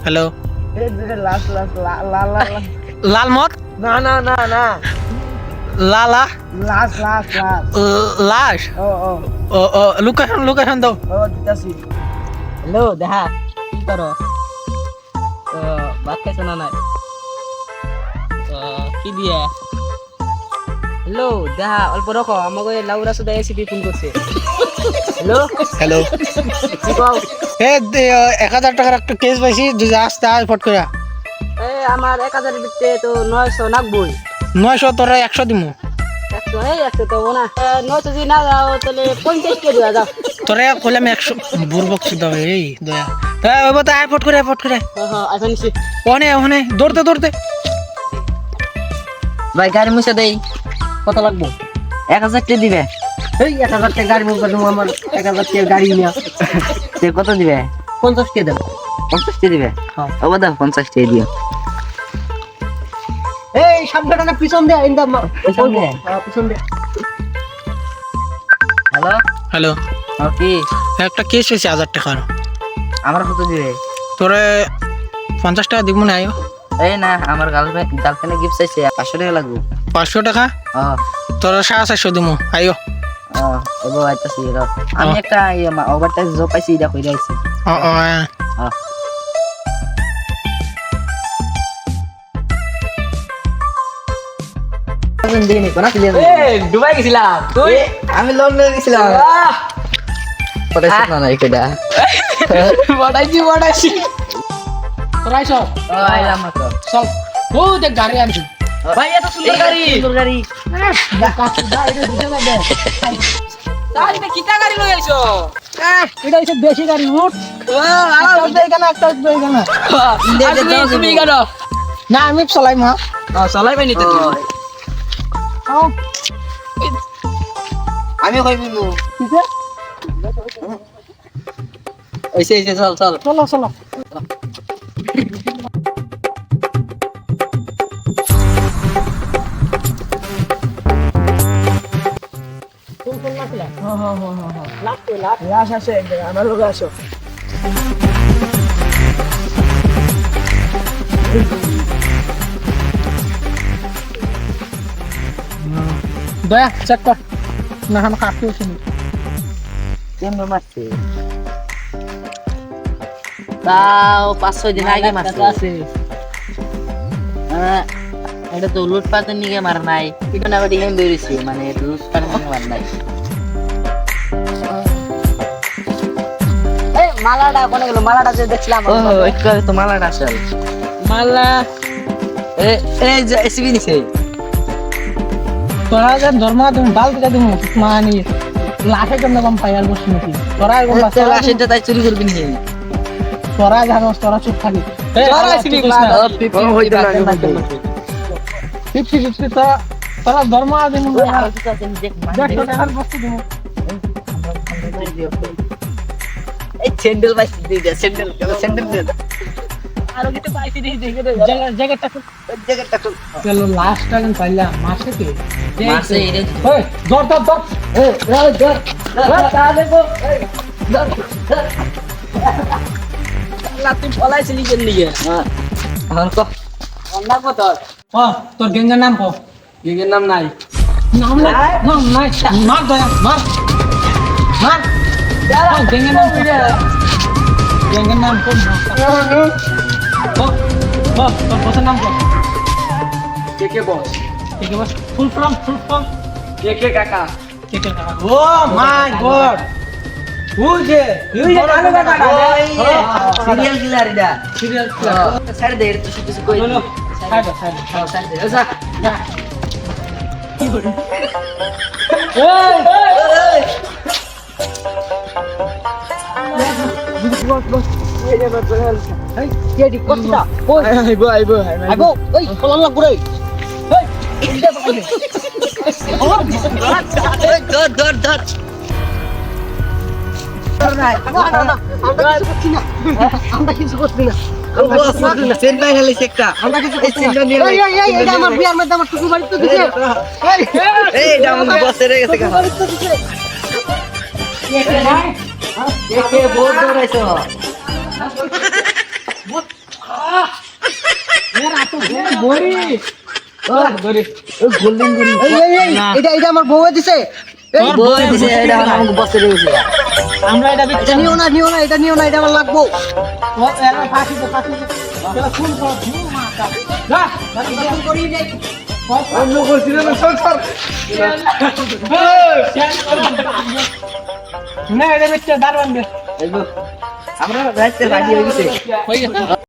hello লাল মত না না না না লালা লাস লাস লাস লাশ ও ও লোকেশন দাও দিতাছি হ্যালো দেখা কি করো ভাত খাইছো না নাই কি দিয়ে হ্যালো দেখা অল্প রাখো আমাকে লাউরা সুদা এসিপি ফোন করছে হ্যালো হ্যালো কি কও 1000 টাকার একটা কেস পাইছি দুই আসতে আয় ফট করে আমার 1000 এর ভিতরে তো 900 নাকবই 900 তোরা 100 দিমু 100 তো না 900 যদি না দাও তাহলে 50 কে দেওয়া যাও তোরা কইলাম 100 বুরবক সুদা এই দয়া হ্যাঁ ওই তো আয় ফট করে হ্যাঁ আইফোন সি ওনে দৌড়তে ভাই গাড়ি মুছে দেই কত লাগবে 1000 টাকা দিবে এই 1000 টাকা গাড়ি মুছে দেবো আমার 1000 টাকা গাড়ি নিয়া তে কত দিবে 50 টাকা দেব 50 টাকা দিবে হ্যাঁ ও দাও 50 টাকা দিও এই সামনেটা না পিছন দে ইন্দা পিছন দে হ্যালো কি একটা কেস হয়েছে 1000 টাকার আমার কত দিবে তোরে 50 টাকা দিব না আয়ো এই না আমার গার্লফ্রেন্ড গিফট চাইছে 500 টাকা লাগবে 500 টাকা তোরা 450 দিমু আয়ো এবার আইতাছি আমি একটা ওভারটাইম জব পাইছি এটা কইরা আইছি দুবাই গেছিলাম তুই আমি লন্ডনে গেছিলাম পড়াইছ না এটা পড়াইছি তোরাই সব আইলাম মাত্র চল ও দেখ গাড়ি আনছি ভাই এত সুন্দর গাড়ি তাহলে কিটা গাড়ি লই আইছো এটা হচ্ছে বেশি গাড়ি উঠ না আমি চলাই মা চলাইবাই নিতে আমি কইবি নু এসে চল চলো আমার লোক আসো দয়া চেক কর না আমি কাটতে শুনি কেমন মারছে তাও 5-6 দিন আগে মারছে এটা তো লুটপাটের নিয়ে মার নাই এটা না বাড়ি এম বেরিয়েছি মানে লুটপাটের নিয়ে মার নাই এই মালাটা কোনে গেল মালাটা যে দেখছিলাম ও একটু তো মালাটা আসল মালা এই যে এসবি নিছে তোরা যে ধর্ম তুমি বাল দিকে তুমি মানি লাখে জন্য কম পাইয়ার বসে নাকি তোরা এরকম লাশেরটা তাই চুরি করবি নি তোরা জানোস তোরা চুপ থাকি তোরা এসবি হইতো না 50 তোরা ধর্ম দিন দেখো টাকার বস্তু দিন এই স্যান্ডেল পাইছি দিদা স্যান্ডেল দে আরো কিছু পাইছি দেখে দে জ্যাকেটটা চলো লাস্ট টাইম পাইলাম মাসে কি মাসে এরে ওই ধর এই ধর তা দেখো ধর লাতি ফলাইছিলি কেন নিয়ে হ্যাঁ এখন কো অন্য কত তোর গেঙ্গের নাম কো গেঙ্গের নাম নাই নাম নাই মার দয়া মার গেঙ্গের নাম কোন তোর বসের নাম কো কে বস ফুল ফর্ম কে কাকা ও মাই গড সিরিয়াল কিলার এটা সাইড দে তো কিছু কই সাইড দে যা কি করে বস এই যে এই কে দি কোথা ওই আইবো ওই কলন লাগ করে এই ধর আমরা কিছু করছি না সেন ভাই হলে একটা আমরা কিছু করছি না এই এটা আমার বিয়ার মধ্যে আমার টুকু বাড়ি তো দিছে এই এটা আমার বসে রে গেছে কে বহুত দৌড়াইছো গরি গরি গোল্ডেন গরি এটা আমার বউয়ে দিছে তোর বউ দিছে এটা আমাকে বসে দিয়েছে আমরা এটা এটা নিও না এটা নিও না এটা আমার লাগবো ফাঁসি দে চলো ফোন কর মাতা যা ফোন করি যাই অন্য করছি না সরকার না এটা বেচতে দারবান দে আমরা রাইতে রাজি হয়ে গেছে হয়ে গেছে